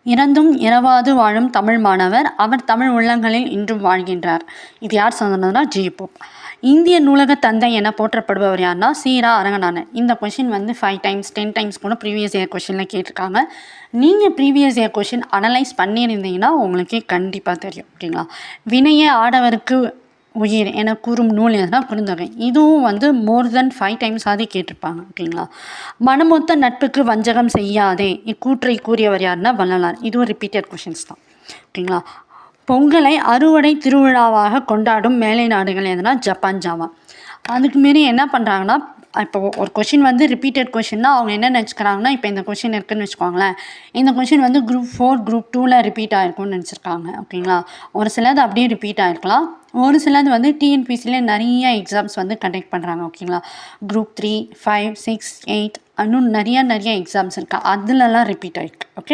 இறந்தும் இரவாது வாழும் தமிழ் மாணவர், அவர் தமிழ் உள்ளங்களில் இன்றும் வாழ்கின்றார். இது யார் சொன்னதுன்னா ஜி.போப். இந்திய நூலக தந்தை என போற்றப்படுபவர் யாருன்னா சீரா அரங்கநாதன். இந்த கொஷின் வந்து 5 டைம்ஸ் 10 டைம்ஸ் கூட ப்ரீவியஸ் இயர் கொஷினில் கேட்டிருக்காங்க. நீங்கள் ப்ரீவியஸ் இயர் கொஷின் அனலைஸ் பண்ணியிருந்தீங்கன்னா உங்களுக்கே கண்டிப்பாக தெரியும். ஓகேங்களா? வினையே ஆடவருக்கு உயிர் என கூறும் நூல் எதுனா குறுந்தொகை. இதுவும் வந்து மோர் தென் 5 டைம்ஸாவது கேட்டிருப்பாங்க. ஓகேங்களா? மனமொத்த நட்புக்கு வஞ்சகம் செய்யாதே இக்கூற்றை கூறியவர் யாருன்னா வள்ளலார். இதுவும் ரிப்பீட்டட் கொஷின்ஸ் தான். ஓகேங்களா? பொங்கலை அறுவடை திருவிழாவாக கொண்டாடும் மேலை நாடுகள் எதுனா ஜப்பான், ஜாவா. அதுக்கு மாரி என்ன பண்ணுறாங்கன்னா, இப்போ ஒரு கொஷின் வந்து ரிப்பீட்டட் கொஷின்னா அவங்க என்ன நினச்சிக்கிறாங்கன்னா, இப்போ இந்த கொஷின் இருக்குதுன்னு வச்சுக்கோங்களேன், இந்த கொஷின் வந்து குரூப் 4 குரூப் 2ல் ரிப்பீட் ஆகிருக்கும்னு நினச்சிருக்காங்க. ஓகேங்களா? ஒரு சிலது அப்படியே ரிப்பீட் ஆகிருக்கலாம். ஒரு சிலது வந்து டிஎன்பிசியில் நிறைய எக்ஸாம்ஸ் வந்து கண்டக்ட் பண்ணுறாங்க. ஓகேங்களா? குரூப் 3, 5, 6, 8 இன்னும் நிறைய எக்ஸாம்ஸ் இருக்குது. அதுலலாம் ரிப்பீட் ஆகிருக்கு. ஓகே.